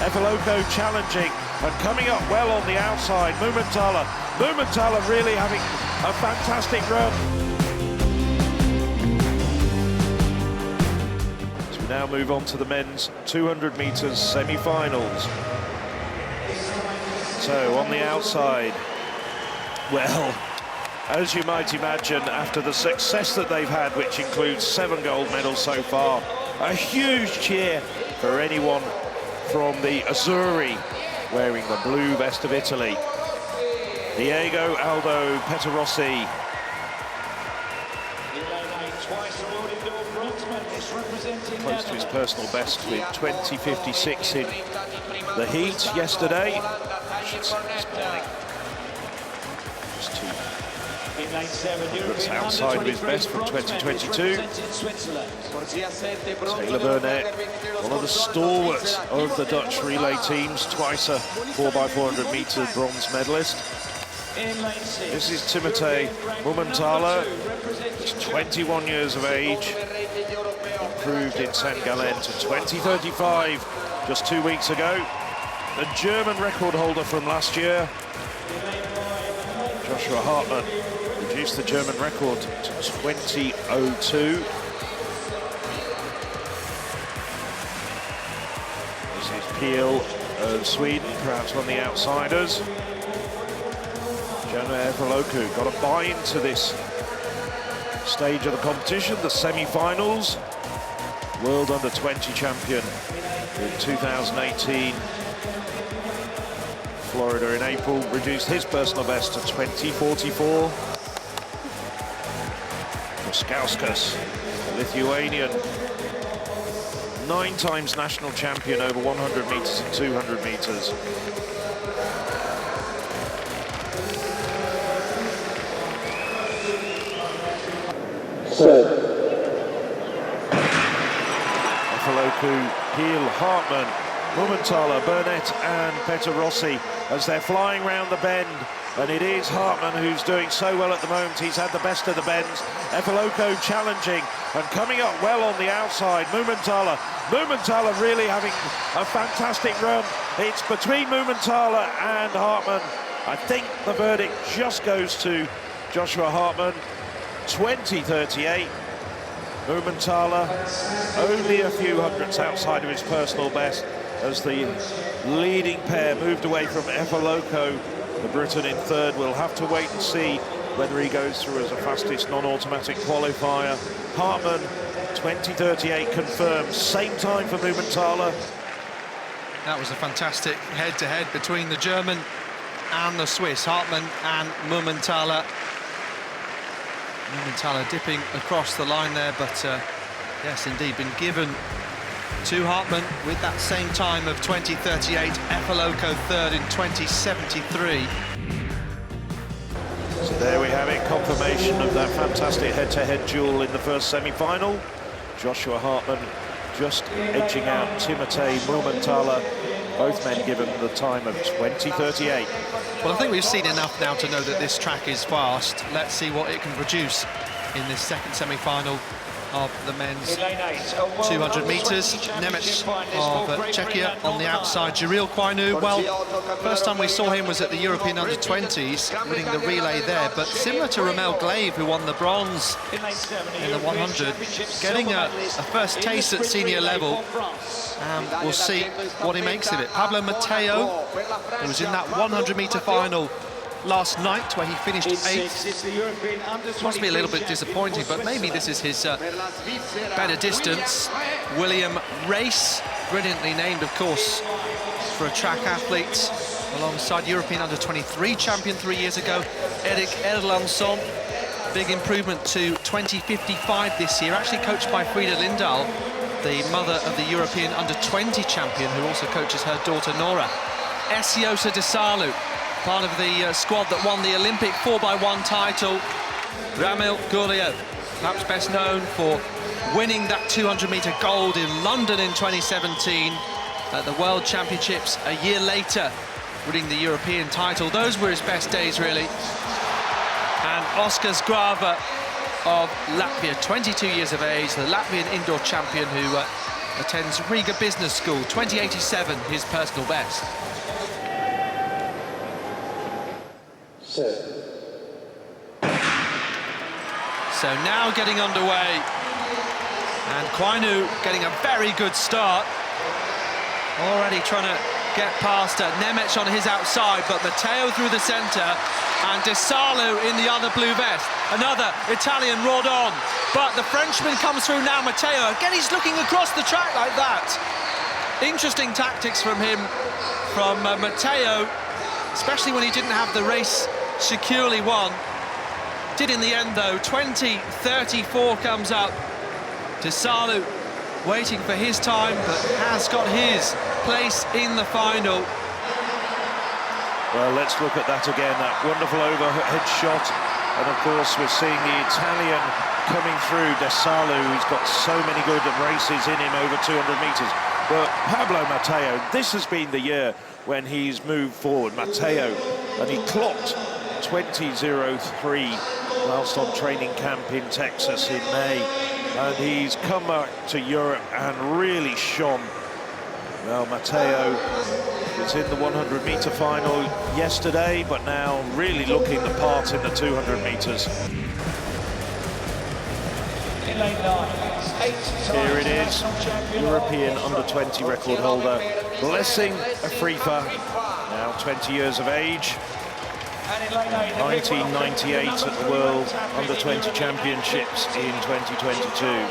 Efiloko challenging and coming up well on the outside. Mumenthaler really having a fantastic run. So we now move on to the men's 200 metres semi-finals. So on the outside, well, as you might imagine, after the success that they've had, which includes 7 gold medals so far, a huge cheer for anyone from the Azzurri wearing the blue vest of Italy. Diego Aldo Petarossi. Close to his personal best with 20.56 in the heat yesterday. This morning. Just 2 outside of his best from 2022. Taylor Burnett, one of the stalwarts of the Dutch relay teams, twice a 4x400 metre bronze medalist. This is Timotei Mumenthaler. He's 21 years of age, improved in St. Gallen to 20.35 just 2 weeks ago. The German record holder from last year, Joshua Hartmann, reduced the German record to 20.02. This is Peel of Sweden, perhaps one of the outsiders. Janne Efiloko got a buy into this stage of the competition, the semi-finals. World Under-20 champion in 2018. Florida in April, reduced his personal best to 20.44. Moskauskas, Lithuanian, 9 times national champion over 100 metres and 200 metres. Efiloko, Peel, Hartmann, Mumenthaler, Burnett and Petarossi as they're flying round the bend, and it is Hartmann who's doing so well at the moment. He's had the best of the bends. Efiloko challenging and coming up well on the outside. Mumenthaler really having a fantastic run. It's between Mumenthaler and Hartmann. I think the verdict just goes to Joshua Hartmann. 20.38. Mumenthaler only a few hundredths outside of his personal best as the leading pair moved away from Efiloko, the Briton in third. We'll have to wait and see whether he goes through as a fastest non-automatic qualifier. Hartmann, 20.38 confirmed, same time for Mumenthaler. That was a fantastic head-to-head between the German and the Swiss, Hartmann and Mumenthaler. Mumenthaler dipping across the line there, but yes, indeed, been given to Hartmann with that same time of 20.38. Efiloko third in 20.73. So there we have it, confirmation of that fantastic head-to-head duel in the first semi-final. Joshua Hartmann just edging out Timotei Mumenthaler, both men given the time of 20.38. Well, I think we've seen enough now to know that this track is fast. Let's see what it can produce in this second semi-final of the men's 200 metres. Nemec of Czechia on the outside. Jiril Kwainu, well, first time we saw him was at the European Under-20s, winning the relay there, but similar to Romel Glave, who won the bronze in the 100, getting a first taste at senior level. We'll see what he makes of it. Pablo Mateo, who was in that 100-metre final last night where he finished 8th. Must be a little bit disappointing, but maybe this is his better distance. William Race, brilliantly named, of course, for a track athlete, alongside European Under-23 champion 3 years ago, Erik Erlandsson. Big improvement to 20.55 this year, actually coached by Frida Lindahl, the mother of the European Under-20 champion, who also coaches her daughter Nora. Esiosa Desalu, part of the squad that won the Olympic 4x1 title. Ramil Guriev, perhaps best known for winning that 200-metre gold in London in 2017 at the World Championships a year later, winning the European title. Those were his best days, really. And Oskar Zgrava of Latvia, 22 years of age, the Latvian indoor champion, who attends Riga Business School, 2087, his personal best. So now getting underway, and Kwainu getting a very good start. Already trying to get past Nemec on his outside, but Matteo through the centre, and De Salu in the other blue vest. Another Italian rod on, but the Frenchman comes through now, Matteo. Again, he's looking across the track like that. Interesting tactics from him, from Matteo, especially when he didn't have the race securely won. Did in the end, though. 20:34 comes up. De Salu waiting for his time, but has got his place in the final. Well, let's look at that again, that wonderful overhead shot. And of course, we're seeing the Italian coming through, De Salu, who's got so many good races in him, over 200 metres. But Pablo Matteo, this has been the year when he's moved forward. Matteo, and he clocked 20:03 whilst on training camp in Texas in May. And he's come back to Europe and really shone. Well, Matteo was in the 100-metre final yesterday, but now really looking the part in the 200 metres. Here it is, European under-20 record holder, Blessing Afrifa, now 20 years of age. 1998 at the World Under-20 Championships in 2022.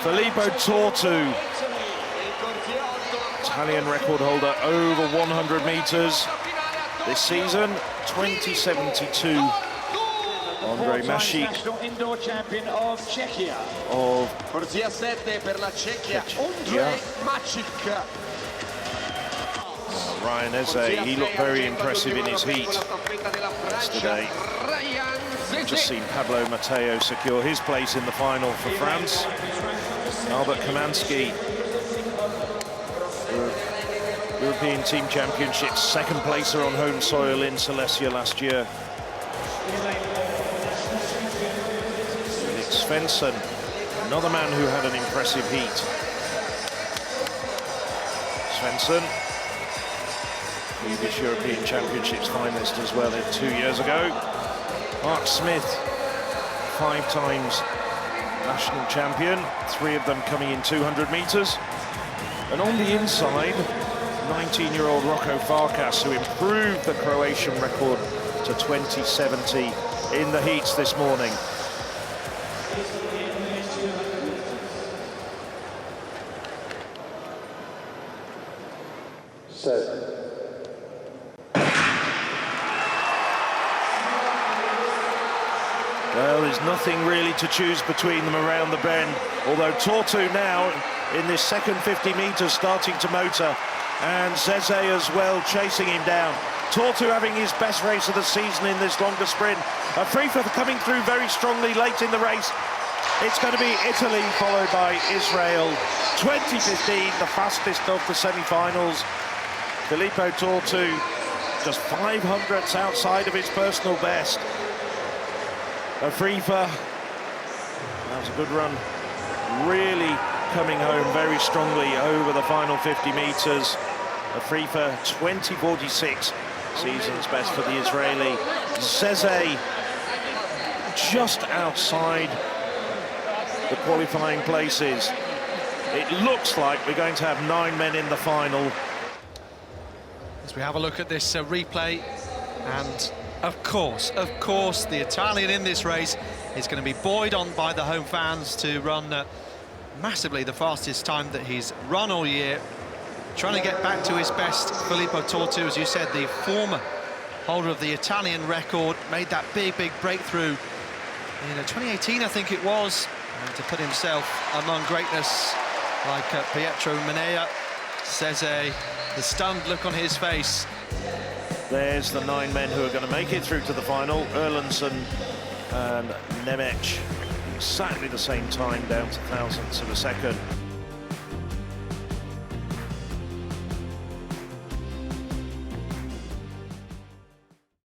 Filippo Tortu, Italian record holder over 100 metres this season, 2072. Andre Mashik of Czechia. Ryan Eze, he looked very impressive in his heat yesterday. Just seen Pablo Matteo secure his place in the final for France. Albert Kamansky, European Team Championships, second placer on home soil in Silesia last year. Felix Svensson, another man who had an impressive heat. Svensson, previous European Championships finalist as well 2 years ago. Mark Smith, 5 times national champion, 3 of them coming in 200 metres. And on the inside, 19-year-old Rocco Farkas, who improved the Croatian record to 20:70 in the heats this morning. Well, there's nothing really to choose between them around the bend, although Tortu now in this second 50 metres starting to motor, and Zeze as well chasing him down. Tortu having his best race of the season in this longer sprint. Afrifa coming through very strongly late in the race. It's going to be Italy followed by Israel. 2015, the fastest of the semi-finals. Filippo Tortu just 500ths outside of his personal best. Afrifa, that was a good run, really coming home very strongly over the final 50 metres. Afrifa, 20:46, season's best for the Israeli. Zeze, just outside the qualifying places. It looks like we're going to have 9 men in the final. As we have a look at this replay, and of course, the Italian in this race is going to be buoyed on by the home fans to run massively the fastest time that he's run all year. Trying to get back to his best. Filippo Tortu, as you said, the former holder of the Italian record, made that big breakthrough in 2018, I think it was, and to put himself among greatness like Pietro Manea. Zeze, the stunned look on his face. There's the 9 men who are going to make it through to the final. Erlandsson and Nemec, exactly the same time, down to thousandths of a second.